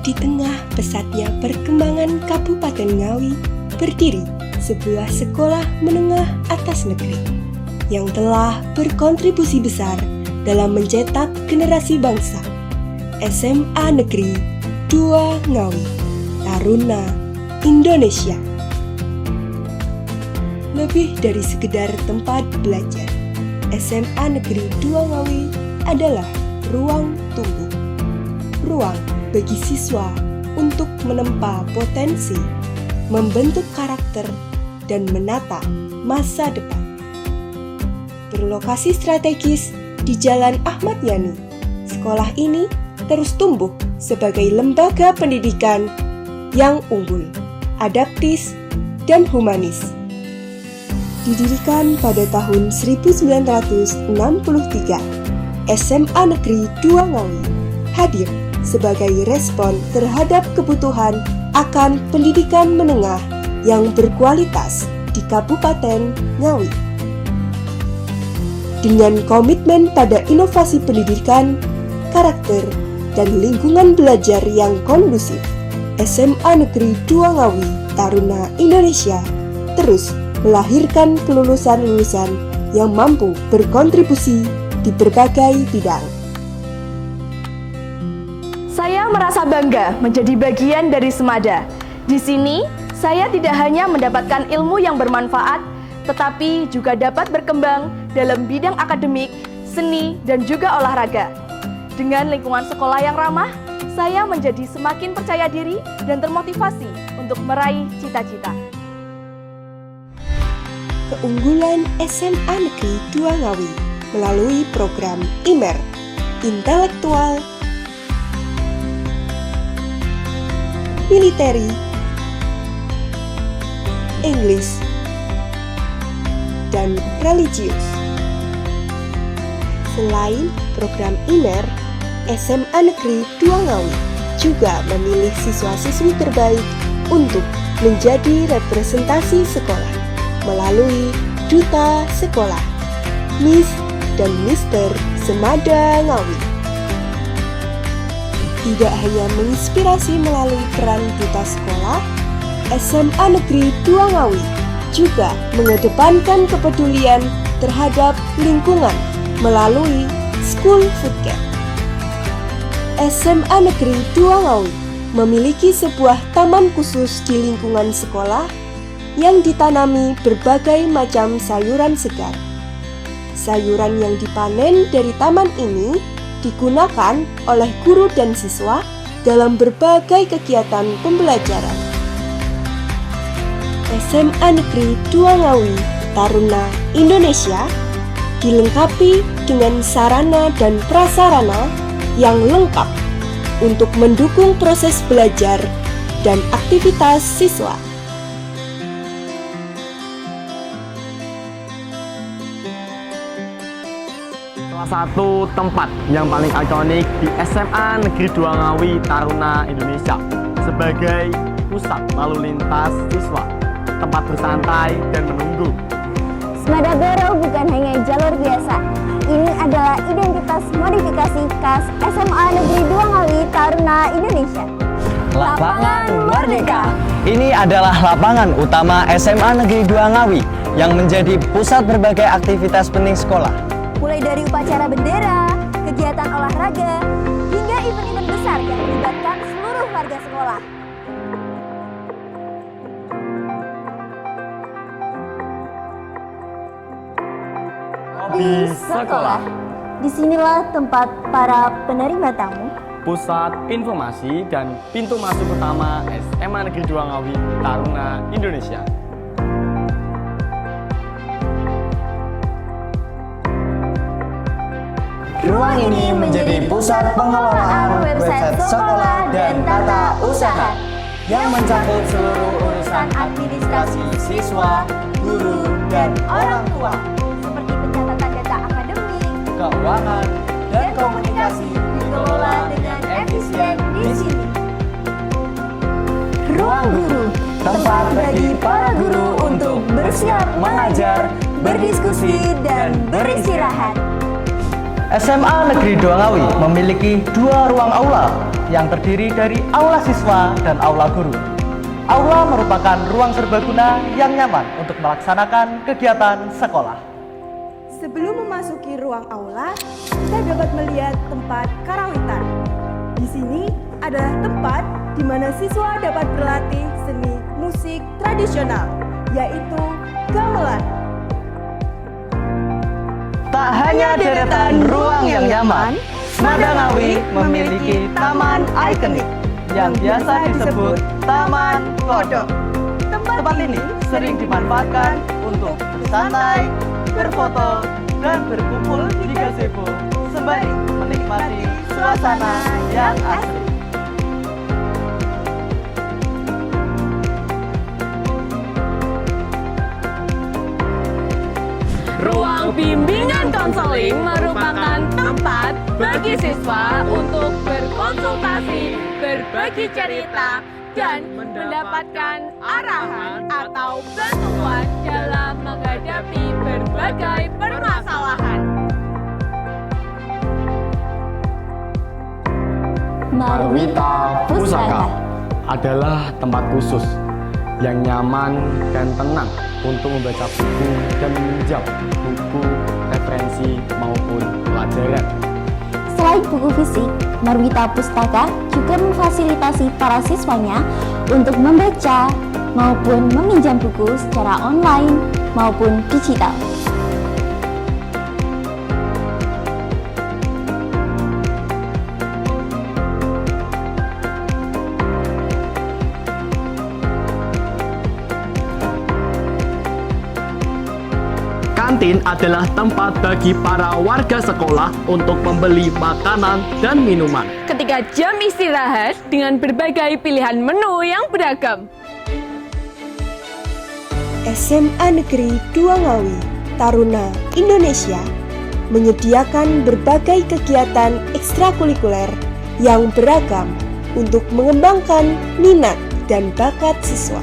Di tengah pesatnya perkembangan Kabupaten Ngawi, berdiri sebuah sekolah menengah atas negeri yang telah berkontribusi besar dalam mencetak generasi bangsa. SMA Negeri 2 Ngawi, Taruna Indonesia. Lebih dari sekedar tempat belajar, SMA Negeri 2 Ngawi adalah ruang tumbuh. Ruang bagi siswa untuk menempa potensi, membentuk karakter, dan menata masa depan. Berlokasi strategis di Jalan Ahmad Yani, sekolah ini terus tumbuh sebagai lembaga pendidikan yang unggul, adaptif, dan humanis. Didirikan pada tahun 1963, SMA Negeri 2 Ngawi hadir sebagai respon terhadap kebutuhan akan pendidikan menengah yang berkualitas di Kabupaten Ngawi. Dengan komitmen pada inovasi pendidikan, karakter, dan lingkungan belajar yang kondusif, SMA Negeri 2 Ngawi Taruna Indonesia terus melahirkan kelulusan-lulusan yang mampu berkontribusi di berbagai bidang. Saya merasa bangga menjadi bagian dari Semada. Di sini, saya tidak hanya mendapatkan ilmu yang bermanfaat, tetapi juga dapat berkembang dalam bidang akademik, seni, dan juga olahraga. Dengan lingkungan sekolah yang ramah, saya menjadi semakin percaya diri dan termotivasi untuk meraih cita-cita. Keunggulan SMA Negeri 2 Ngawi melalui program IMER, Intelektual, Militeri, English, dan religius. Selain program IMER, SMA Negeri 2 Ngawi juga memilih siswa-siswi terbaik untuk menjadi representasi sekolah melalui Duta Sekolah, Miss dan Mister Semada Ngawi. Tidak hanya menginspirasi melalui peran duta sekolah, SMA Negeri 2 Ngawi juga mengedepankan kepedulian terhadap lingkungan melalui School Food Camp. SMA Negeri 2 Ngawi memiliki sebuah taman khusus di lingkungan sekolah yang ditanami berbagai macam sayuran segar. Sayuran yang dipanen dari taman ini digunakan oleh guru dan siswa dalam berbagai kegiatan pembelajaran. SMA Negeri 2 Ngawi Taruna Indonesia dilengkapi dengan sarana dan prasarana yang lengkap untuk mendukung proses belajar dan aktivitas siswa. Salah satu tempat yang paling ikonik di SMA Negeri 2 Ngawi Taruna Indonesia sebagai pusat lalu lintas siswa, tempat bersantai dan menunggu. Semada Baru bukan hanya jalur biasa. Ini adalah identitas modifikasi khas SMA Negeri 2 Ngawi Taruna Indonesia. Lapangan Merdeka. Ini adalah lapangan utama SMA Negeri 2 Ngawi yang menjadi pusat berbagai aktivitas penting sekolah. Mulai dari upacara bendera, kegiatan olahraga, hingga event-event besar yang melibatkan seluruh warga sekolah. Di sekolah. Disinilah tempat para penerima tamu, Pusat informasi dan pintu masuk utama SMA Negeri 2 Ngawi Taruna Indonesia. Ruang ini menjadi pusat pengelolaan website sekolah dan tata usaha yang mencakup seluruh urusan administrasi siswa, guru, dan orang tua, seperti pencatatan data akademik, keuangan, dan komunikasi dikelola dengan efisien di sini. Ruang Guru, tempat bagi para guru untuk bersiap mengajar, berdiskusi, dan beristirahat. SMA Negeri 2 Ngawi memiliki 2 ruang aula yang terdiri dari aula siswa dan aula guru. Aula merupakan ruang serbaguna yang nyaman untuk melaksanakan kegiatan sekolah. Sebelum memasuki ruang aula, kita dapat melihat tempat karawitan. Di sini adalah tempat di mana siswa dapat berlatih seni musik tradisional, yaitu gamelan. Tak hanya deretan ruang yang nyaman, Semada Ngawi memiliki taman ikonik yang biasa disebut Taman Kodok. Tempat ini sering dimanfaatkan untuk bersantai, berfoto, dan berkumpul di gazebo sembari menikmati suasana yang asri. Ruang bimbingan konseling merupakan tempat bagi siswa untuk berkonsultasi, berbagi cerita, dan mendapatkan arahan atau bantuan dalam menghadapi berbagai permasalahan. Marwita Pusaka adalah tempat khusus yang nyaman dan tenang untuk membaca buku dan meminjam buku, referensi maupun pelajaran. Selain buku fisik, Marwita Pustaka juga memfasilitasi para siswanya untuk membaca maupun meminjam buku secara online maupun digital. Kantin adalah tempat bagi para warga sekolah untuk membeli makanan dan minuman. Ketika jam istirahat dengan berbagai pilihan menu yang beragam. SMA Negeri 2 Ngawi, Taruna Indonesia menyediakan berbagai kegiatan ekstrakurikuler yang beragam untuk mengembangkan minat dan bakat siswa.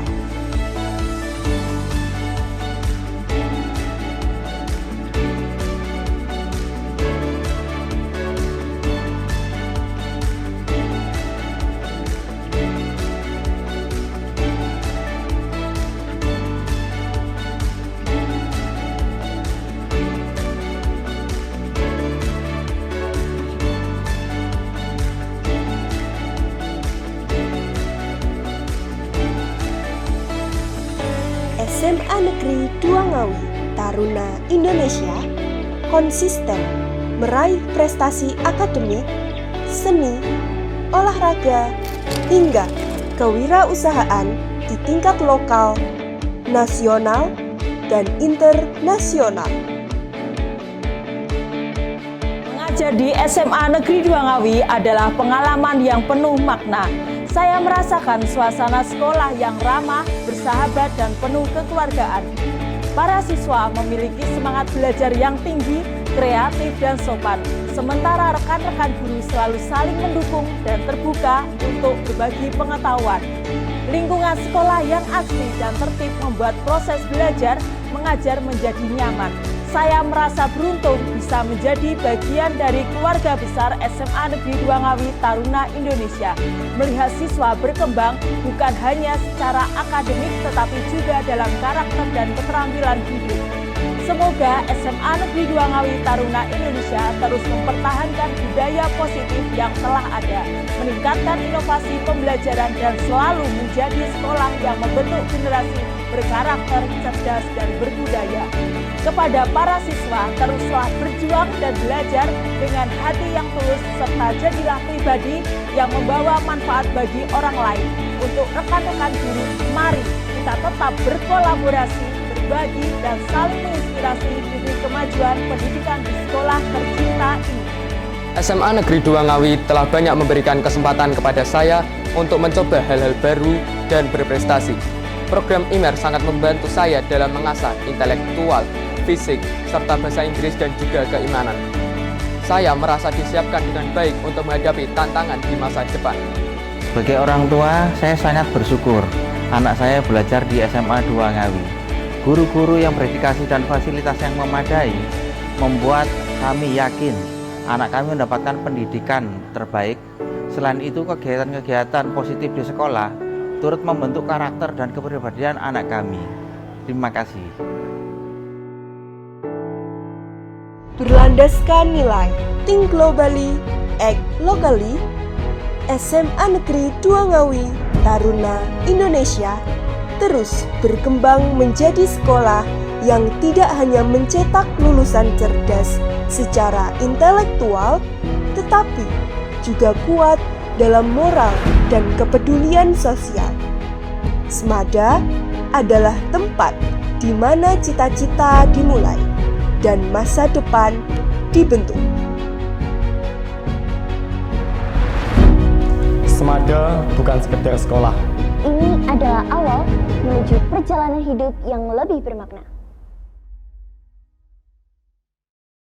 SMA Negeri 2 Ngawi, Taruna Indonesia konsisten meraih prestasi akademik, seni, olahraga, hingga kewirausahaan di tingkat lokal, nasional, dan internasional. Mengajar di SMA Negeri 2 Ngawi adalah pengalaman yang penuh makna. Saya merasakan suasana sekolah yang ramah, bersahabat, dan penuh kekeluargaan. Para siswa memiliki semangat belajar yang tinggi, kreatif, dan sopan. Sementara rekan-rekan guru selalu saling mendukung dan terbuka untuk berbagi pengetahuan. Lingkungan sekolah yang asri dan tertib membuat proses belajar mengajar menjadi nyaman. Saya merasa beruntung bisa menjadi bagian dari keluarga besar SMA Negeri 2 Ngawi Taruna Indonesia. Melihat siswa berkembang bukan hanya secara akademik tetapi juga dalam karakter dan keterampilan hidup. Semoga SMA Negeri 2 Ngawi Taruna Indonesia terus mempertahankan budaya positif yang telah ada, meningkatkan inovasi pembelajaran dan selalu menjadi sekolah yang membentuk generasi berkarakter, cerdas, dan berbudaya. Kepada para siswa, teruslah berjuang dan belajar dengan hati yang tulus serta jadilah pribadi yang membawa manfaat bagi orang lain. Untuk rekan-rekan guru, mari kita tetap berkolaborasi, berbagi, dan saling menginspirasi demi kemajuan pendidikan di sekolah tercinta ini. SMA Negeri 2 Ngawi telah banyak memberikan kesempatan kepada saya untuk mencoba hal-hal baru dan berprestasi. Program IMER sangat membantu saya dalam mengasah intelektual, fisik, serta bahasa Inggris dan juga keimanan. Saya merasa disiapkan dengan baik untuk menghadapi tantangan di masa depan. Sebagai orang tua, saya sangat bersyukur anak saya belajar di SMA 2 Ngawi. Guru-guru yang berdedikasi dan fasilitas yang memadai membuat kami yakin anak kami mendapatkan pendidikan terbaik. Selain itu, kegiatan-kegiatan positif di sekolah turut membentuk karakter dan kepribadian anak kami. Terima kasih. Berlandaskan nilai Think Globally, Act Locally, SMA Negeri 2 Ngawi, Taruna Indonesia terus berkembang menjadi sekolah yang tidak hanya mencetak lulusan cerdas secara intelektual, tetapi juga kuat dalam moral dan kepedulian sosial. Semada adalah tempat di mana cita-cita dimulai dan masa depan dibentuk. Semada bukan sekedar sekolah. Ini adalah awal menuju perjalanan hidup yang lebih bermakna.